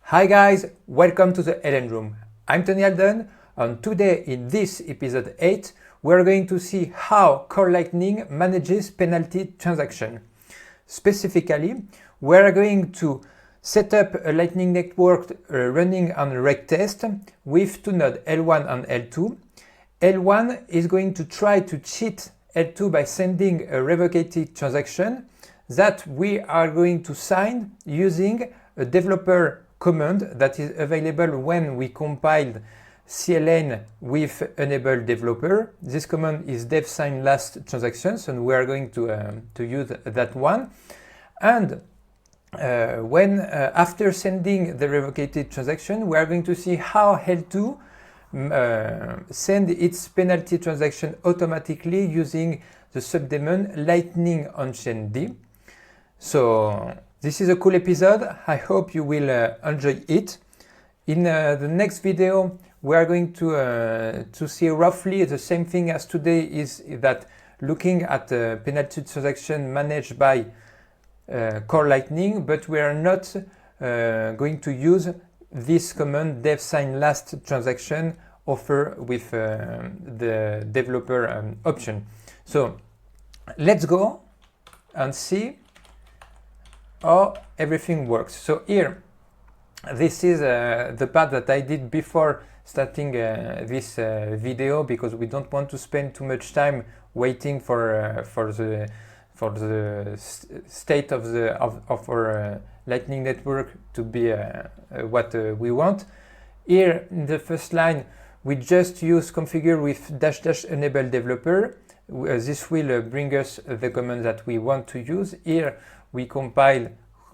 Hi guys, welcome to the Ellen Room. I'm Tony Alden, and today in this episode 8 we're going to see how Core Lightning manages penalty transaction. Specifically, we're going to set up a Lightning network running on reg test with two nodes L1 and L2. L1 is going to try to cheat L2 by sending a revocated transaction that we are going to sign using a developer command that is available when we compiled CLN with enable developer. This command is dev sign last transactions, and we are going to use that one. And when after sending the revocated transaction, we are going to see how L2 send its penalty transaction automatically using the subdaemon lightning on chain D. So this is a cool episode. I hope you will enjoy it. In the next video, we are going to see roughly the same thing as today, is that looking at the penalty transaction managed by Core Lightning, but we are not going to use this command dev sign last transaction offer with the developer option. So let's go and see how everything works. So here, this is the part that I did before starting this video, because we don't want to spend too much time waiting for the state of our Lightning network to be what we want. Here in the first line, we just use configure with -- enable developer. This will bring us the command that we want to use. Here we compile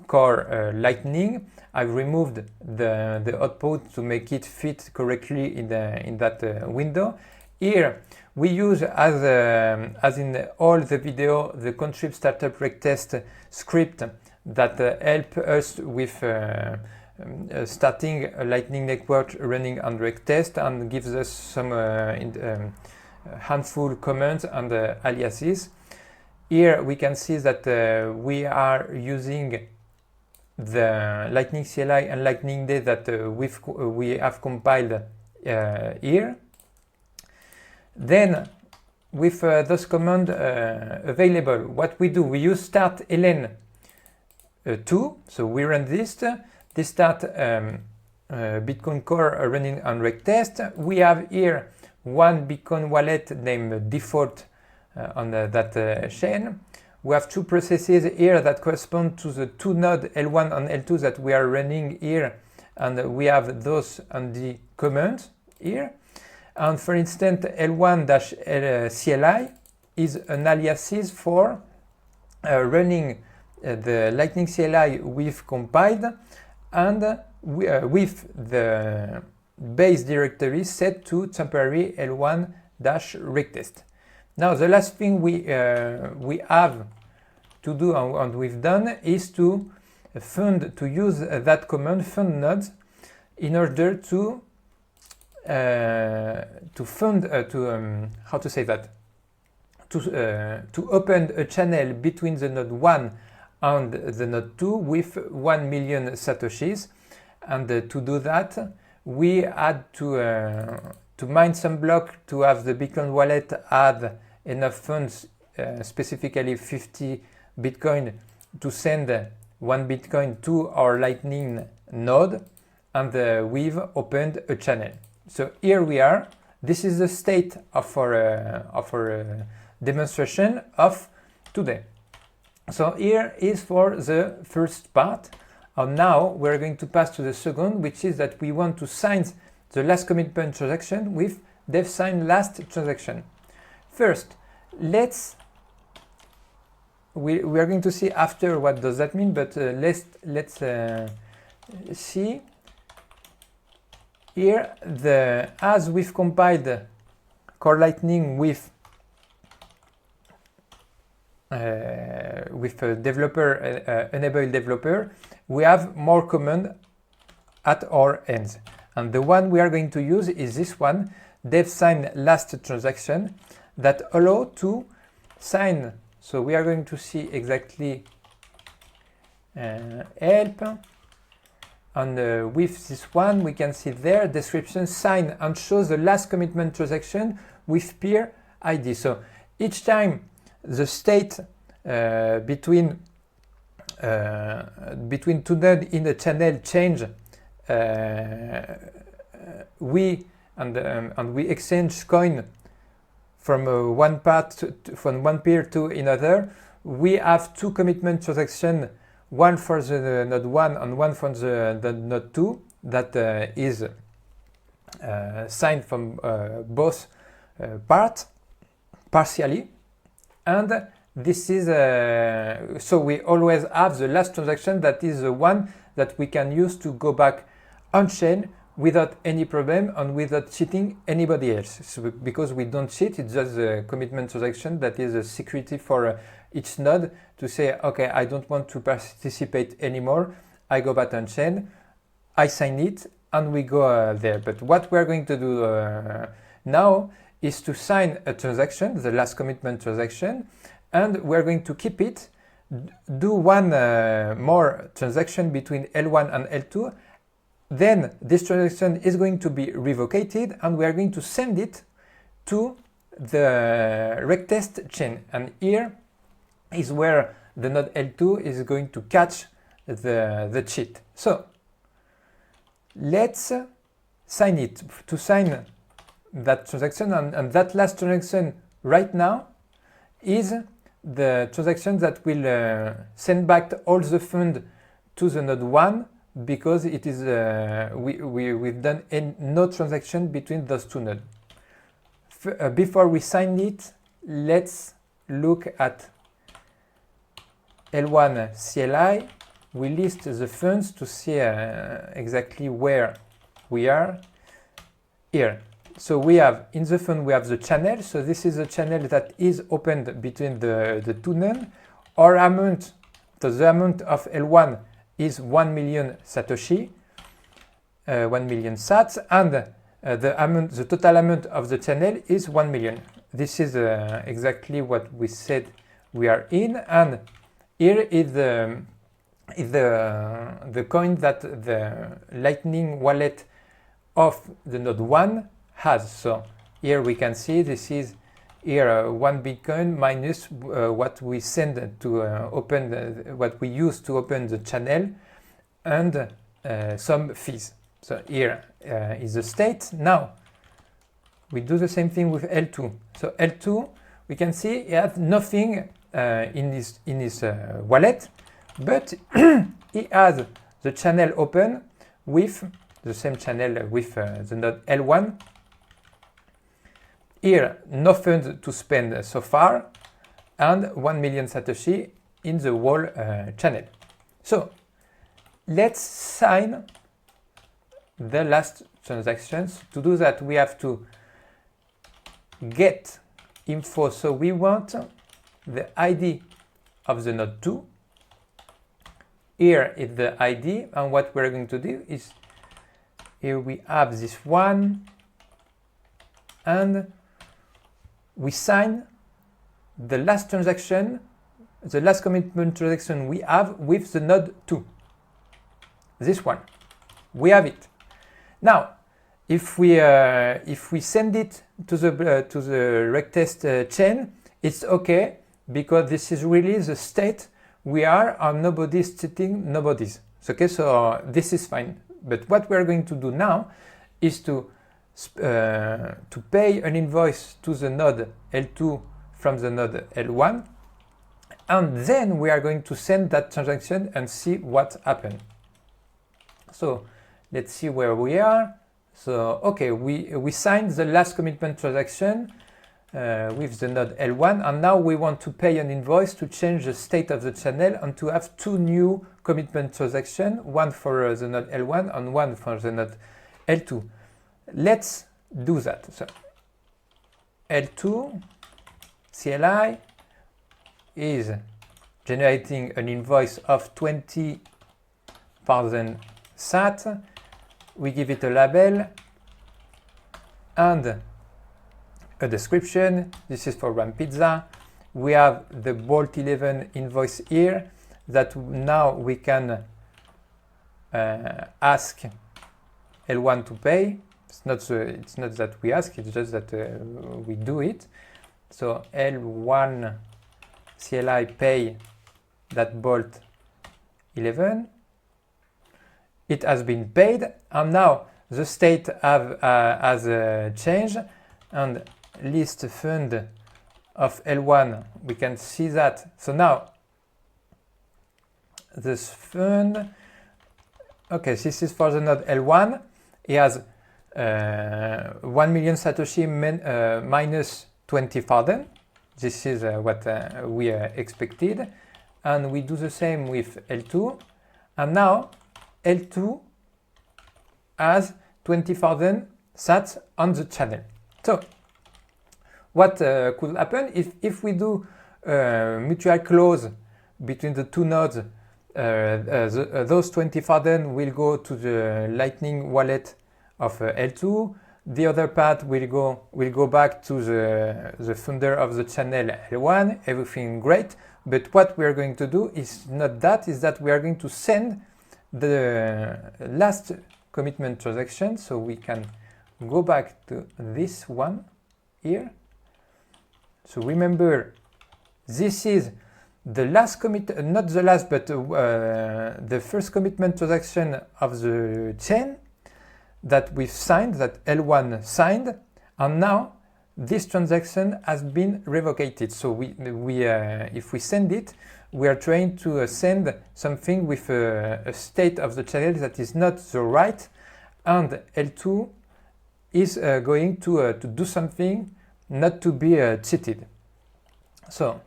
Core Lightning. I've removed the output to make it fit correctly in that window. Here we use, as in all the video, the contrib startup reg test script that help us with starting a Lightning network running on reg test, and gives us some handful commands and aliases. Here we can see that we are using the Lightning CLI and Lightning D that we have compiled here. Then with those commands available, what we do, we use start ln 2, so we run this start Bitcoin Core running on reg test. We have here one Bitcoin wallet named default on that chain. We have two processes here that correspond to the two nodes L1 and L2 that we are running here, and we have those on the command here. And for instance, L1-CLI is an aliases for running the Lightning CLI with compiled and with the base directory set to temporary L1-regtest. Now the last thing we have to do, and we've done, is to use that command fund nodes in order to open a channel between the node 1 and the node 2 with 1 million satoshis. And to do that, we had to mine some block to have the Bitcoin wallet add enough funds, specifically 50 Bitcoin, to send 1 Bitcoin to our Lightning node, and we've opened a channel. So here we are. This is the state of our demonstration of today. So here is for the first part. And now we're going to pass to the second, which is that we want to sign the last commitment transaction with dev sign last transaction. First, we are going to see after what does that mean, but let's see here as we've compiled Core Lightning with a developer enable developer, we have more command at our ends. And the one we are going to use is this one, dev sign last transaction, that allow to sign. So we are going to see exactly help And with this one, we can see there description sign and show the last commitment transaction with peer ID. So each time the state between two nodes in a channel change, we exchange coin from one peer to another. We have two commitment transactions, one for the node 1 and one for the node 2 that is signed from both parts partially, and this is so we always have the last transaction that is the one that we can use to go back on chain without any problem and without cheating anybody else. So because we don't cheat, it's just a commitment transaction that is a security for each node to say, okay, I don't want to participate anymore. I go back on chain, I sign it, and we go there. But what we're going to do now is to sign a transaction, the last commitment transaction, and we're going to keep it, do one more transaction between L1 and L2. Then this transaction is going to be revocated, and we are going to send it to the regtest chain. And here is where the node L2 is going to catch the cheat. So let's sign it. To sign that transaction, and that last transaction right now is the transaction that will send back all the fund to the node 1, because it is we've done no transaction between those two nodes. Before we sign it, let's look at L1 CLI. We list the funds to see exactly where we are here. So we have in the fund we have the channel. So this is a channel that is opened between the two nodes. Our amount, so the amount of L1 is 1 million Satoshi, 1 million sats, and the total amount of the channel is 1 million. This is exactly what we said we are in, and here is the coin that the Lightning wallet of the node 1 has. So here we can see this is here 1 Bitcoin minus what we send to open what we use to open the channel, and some fees. So here is the state. Now we do the same thing with L2. So L2, we can see he has nothing in his wallet, but he has the channel open with the same channel with the node L1. Here, no funds to spend so far, and 1 million Satoshi in the whole channel. So let's sign the last transactions. To do that, we have to get info. So we want the ID of the node 2. Here is the ID, and what we're going to do is here we have this one, and we sign the last transaction, the last commitment transaction we have with the node 2. This one, we have it. Now, if we send it to the regtest chain, it's okay, because this is really the state we are, and nobody's cheating, nobody's. Okay, so this is fine. But what we are going to do now is to pay an invoice to the node L2 from the node L1, and then we are going to send that transaction and see what happened. So let's see where we are. So okay, we signed the last commitment transaction with the node L1, and now we want to pay an invoice to change the state of the channel and to have two new commitment transactions, one for the node L1 and one for the node L2. Let's do that. So L2 CLI is generating an invoice of 20,000 sat. We give it a label and a description. This is for one pizza. We have the Bolt 11 invoice here that now we can ask L1 to pay. It's not that we ask, it's just that we do it. So L1 CLI pay that bolt 11. It has been paid, and now the state has changed, and list fund of L1, we can see that. So now this fund, okay, this is for the node L1. He has 1 million Satoshi minus 20,000. This is what we expected. And we do the same with L2. And now L2 has 20,000 sats on the channel. So what could happen if we do mutual close between the two nodes? Those 20,000 will go to the Lightning wallet of L2. The other part will go back to the founder of the channel L1. Everything great. But what we are going to do is not that. Is that we are going to send the last commitment transaction. So we can go back to this one here. So remember, this is the last commit, not the last, but the first commitment transaction of the chain that we've signed, that L1 signed, and now this transaction has been revocated. So if we send it, we are trying to send something with a state of the channel that is not the right, and L2 is going to do something not to be cheated. So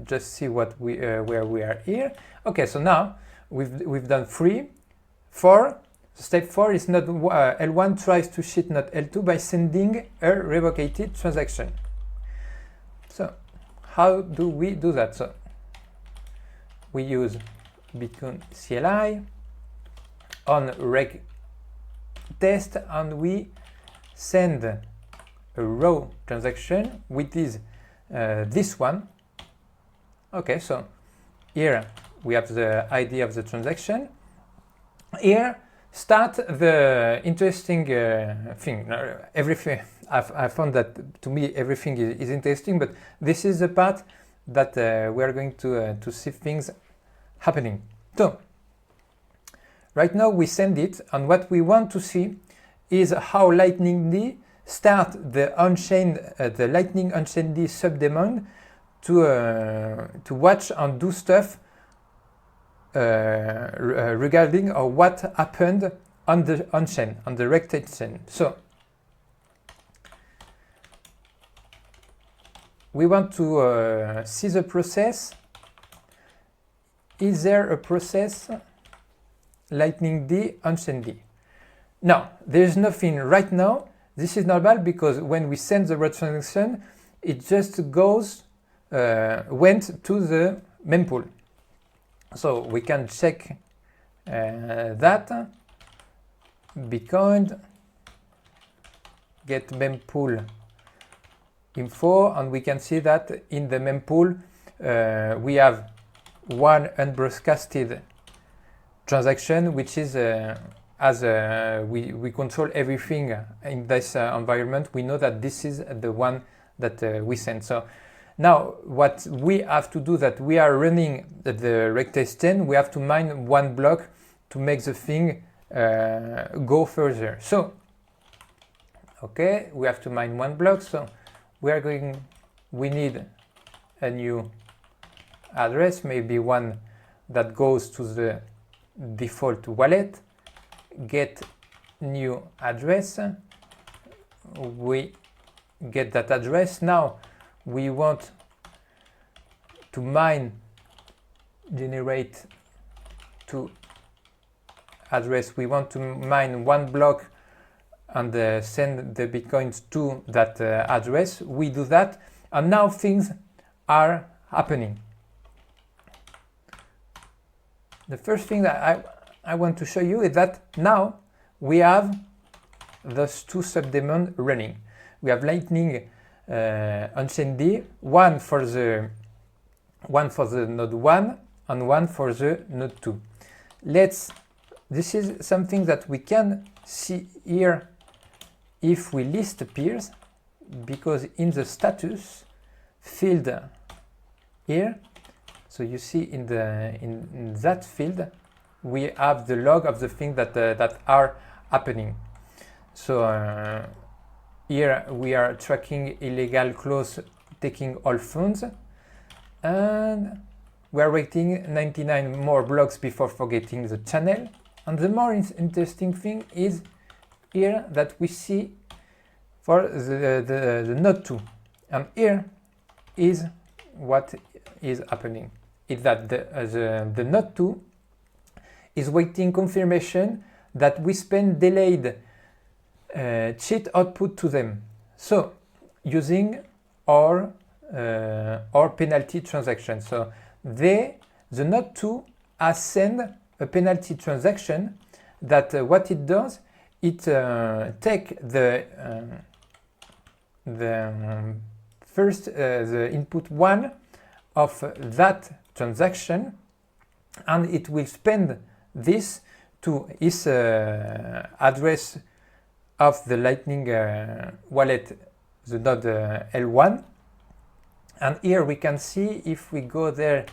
just see what where we are here. Okay, so now we've done 3, 4. Step 4 is not L1 tries to cheat not L2 by sending a revocated transaction. So how do we do that? So we use Bitcoin CLI on reg test, and we send a raw transaction, which is this one. Okay, so here we have the ID of the transaction. Here start the interesting thing. Everything I found that to me everything is interesting, but this is the part that we are going to see things happening. So right now we send it, and what we want to see is how Lightning D start the the Lightning Unchained D subdaemon to watch and do stuff regarding what happened on the on-chain, on the revocated chain. So we want to see the process. Is there a process Lightning D Unchained D? No, there is nothing right now. This is normal because when we send the raw transaction, it just goes went to the mempool. So we can check that Bitcoin get mempool info, and we can see that in the mempool we have one unbroadcasted transaction, which is as we control everything in this environment. We know that this is the one that we send. So now what we have to do, that we are running the revocated chain, we have to mine one block to make the thing go further. So okay, we have to mine one block. So we need a new address, maybe one that goes to the default wallet. Get new address. We get that address. Now we want to mine, generate to address. We want to mine one block and send the bitcoins to that address. We do that, and now things are happening. The first thing that I want to show you is that now we have those two subdaemons running. We have Lightning Unchained D, one for the node 1 and one for the node 2. Let's this is something that we can see here if we list peers, because in the status field here, so you see in that field we have the log of the things that are happening. So here we are tracking illegal close, taking all phones, and we are waiting 99 more blocks before forgetting the channel. And the more interesting thing is here that we see for the node 2. And here is what is happening. Is that the node 2 is waiting confirmation that we spend delayed cheat output to them. So using our penalty transaction. So the node 2 has sent a penalty transaction that what it does, it take the first the input 1 of that transaction, and it will spend this to its address of the Lightning wallet, the node L1. And here we can see, if we go there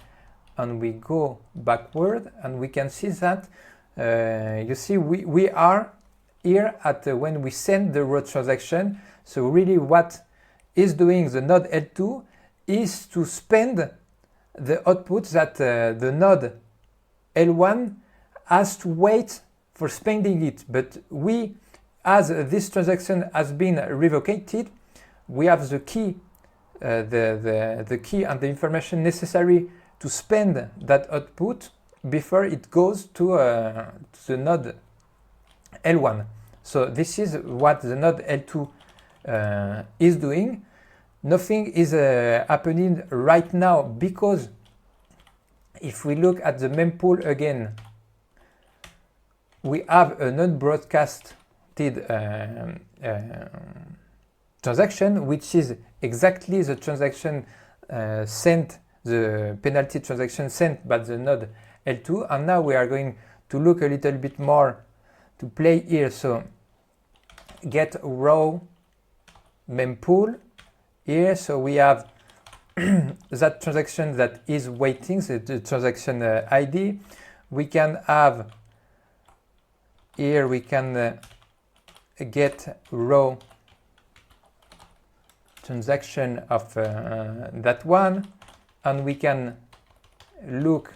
and we go backward, and we can see that you see we are here at when we send the raw transaction. So really what is doing the node L2 is to spend the output that the node L1 has to wait for spending it. But we, as this transaction has been revocated, we have the key, the key and the information necessary to spend that output before it goes to the node L1. So this is what the node L2 is doing. Nothing is happening right now, because if we look at the mempool again, we have a non-broadcasted transaction, which is exactly the transaction sent, the penalty transaction sent by the node L2. And now we are going to look a little bit more to play here. So get raw mempool here. So we have that transaction that is waiting, the transaction ID. We can have here, we can get raw transaction of that one, and we can look,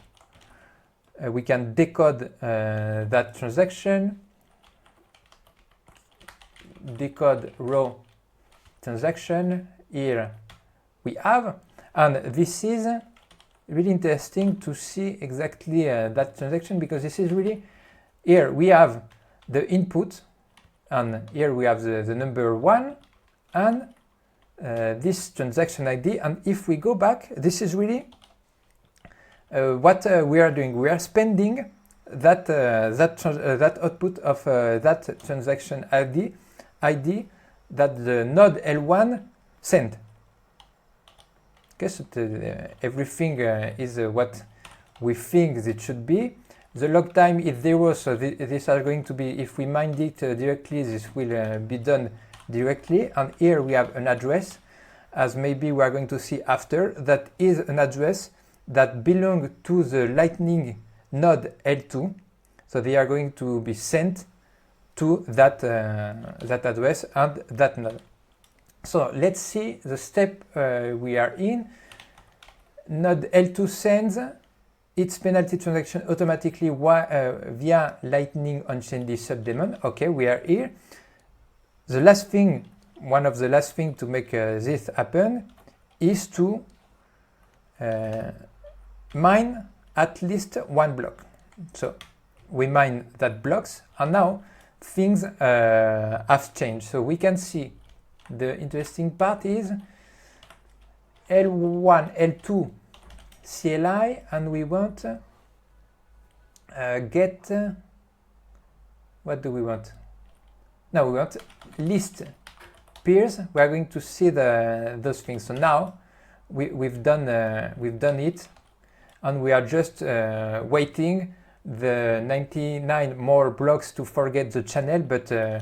we can decode that transaction, decode raw transaction. Here we have, and this is really interesting to see exactly that transaction, because this is really, here we have the input, and here we have the number 1 and this transaction ID. And if we go back, this is really what we are doing. We are spending that output of that transaction ID that the node L1 sent. Okay, so everything is what we think it should be. The log time is 0, so these are going to be, if we mind it directly, this will be done directly. And here we have an address, as maybe we are going to see after, that is an address that belongs to the Lightning node L2. So they are going to be sent to that address and that node. So let's see the step we are in. Node L2 sends its penalty transaction automatically via Lightning on-chain subdaemon. Okay, we are here. The last thing, one of the last things to make this happen is to mine at least one block. So we mine that blocks, and now things have changed. So we can see the interesting part is L1, L2 CLI, and we want get, what do we want? Now we want list peers. We are going to see those things. So now we've done it, and we are just waiting the 99 more blocks to forget the channel, but the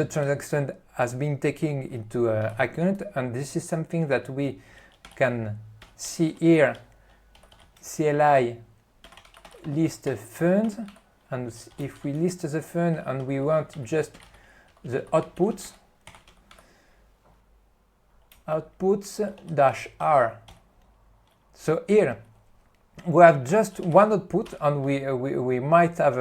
transaction has been taken into account, and this is something that we can see here. CLI list funds, and if we list the fund and we want just the outputs -r. So here we have just one output, and we might have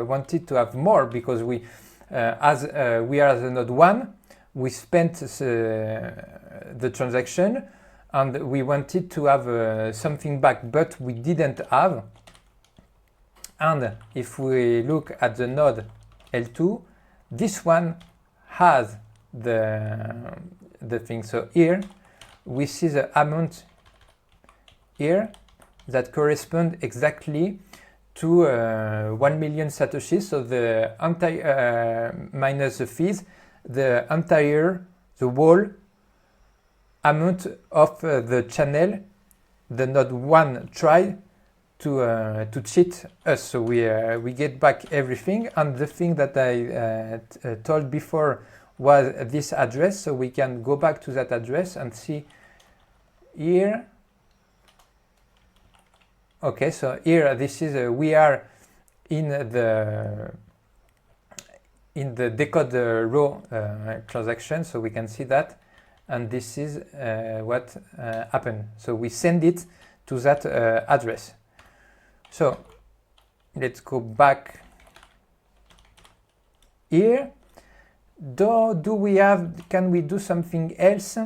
wanted to have more, because we as we are the node 1, we spent the transaction and we wanted to have something back, but we didn't have. And if we look at the node L2, this one has the thing. So here we see the amount here that correspond exactly to 1 million satoshis. So the entire minus the fees, the whole amount of the channel the node 1 tried to cheat us. So we get back everything, and the thing that I told before was this address. So we can go back to that address and see here. Okay, so here this is we are in the decode row transaction, so we can see that, and this is what happened. So we send it to that address. So let's go back here. Can we do something else?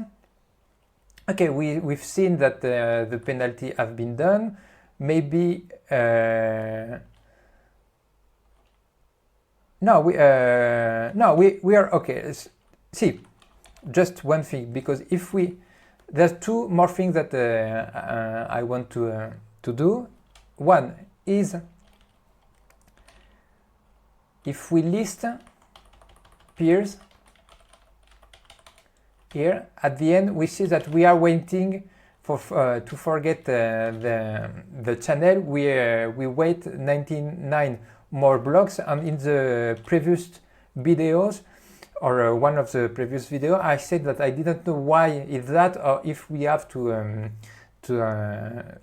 Okay, we've seen that the penalty have been done. Maybe no, we are okay. See, just one thing, because if there's two more things that I want to do. One is if we list peers here at the end, we see that we are waiting for to forget the channel. We wait 99 more blocks, and in the previous videos, or one of the previous video, I said that I didn't know why is that, or if we have to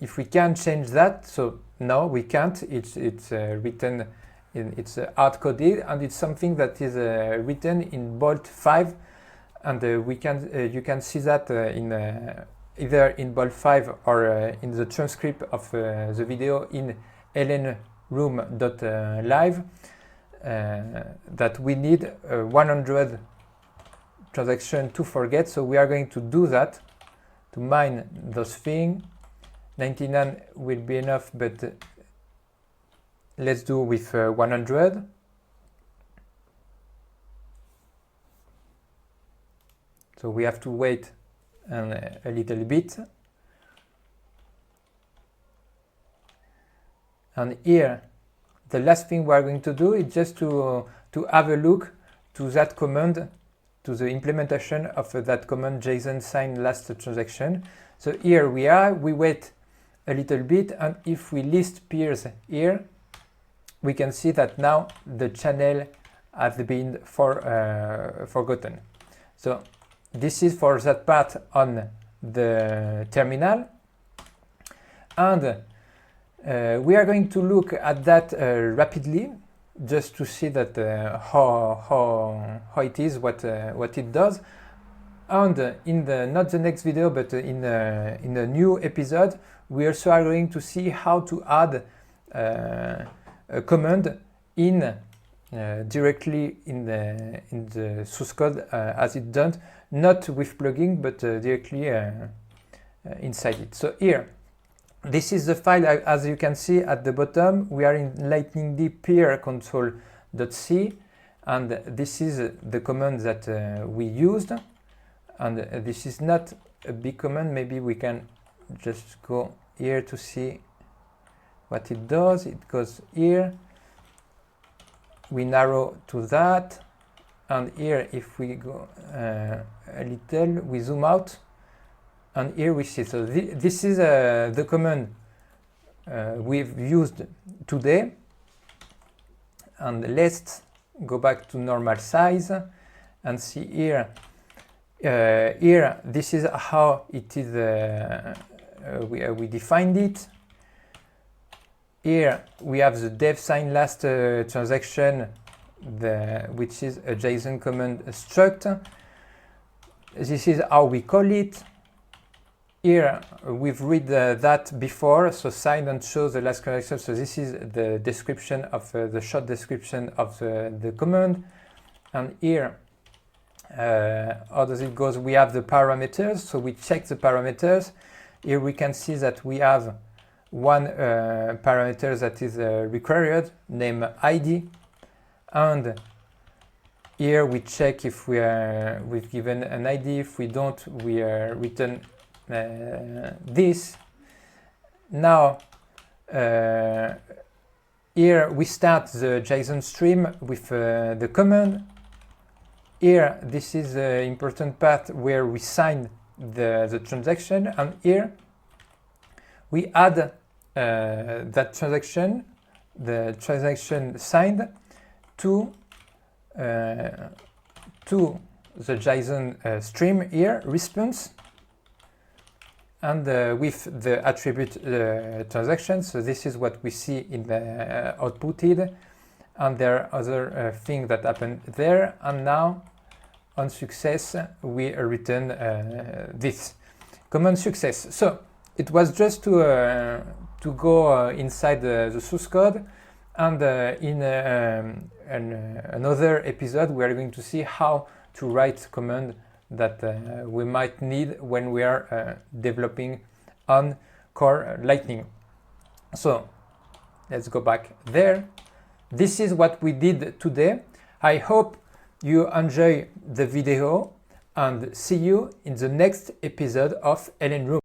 if we can change that. So no, we can't. It's written in, it's hard coded, and it's something that is written in bolt 5, and we can you can see that in either in bolt 5 or in the transcript of the video in lnroom.live, that we need 100 transactions to forget. So we are going to do that, to mine those things. 99 will be enough, but let's do with 100. So we have to wait a little bit. And here, the last thing we are going to do is just to have a look to that command, to the implementation of that command JSON sign last transaction. So here we are, we wait a little bit, and if we list peers here, we can see that now the channel has been forgotten. So this is for that part on the terminal, and we are going to look at that rapidly, just to see that how it is, what it does. And in not the next video, but in a new episode, we also are going to see how to add a command in directly in the source code as it done, not with plugin, but directly inside it. So here, this is the file. As you can see at the bottom, we are in lightning peer console.c, and this is the command that we used. And this is not a big command. Maybe we can just go here to see what it does. It goes here, we narrow to that, and here if we go a little, we zoom out, and here we see. So this is the command we've used today. And let's go back to normal size and see here. Here, this is how it is. We defined it. Here we have the dev sign last transaction, which is a JSON command struct. This is how we call it. Here we've read that before, so sign and show the last transaction. So this is the description of the short description of the command. And here, how does it go? We have the parameters, so we check the parameters. Here we can see that we have one parameter that is required, named ID, and here we check if we've given an ID. If we don't, we return this. Now here we start the JSON stream with the command. Here this is the important part where we sign the transaction, and here we add that transaction, the transaction signed, to the JSON stream here, response, and with the attribute transaction. So this is what we see in the outputted, and there are other things that happen there. And now on success we return this command success. So it was just to go inside the source code, and in another episode we are going to see how to write command that we might need when we are developing on Core Lightning. So let's go back there. This is what we did today. I hope you enjoy the video, and see you in the next episode of LN Room.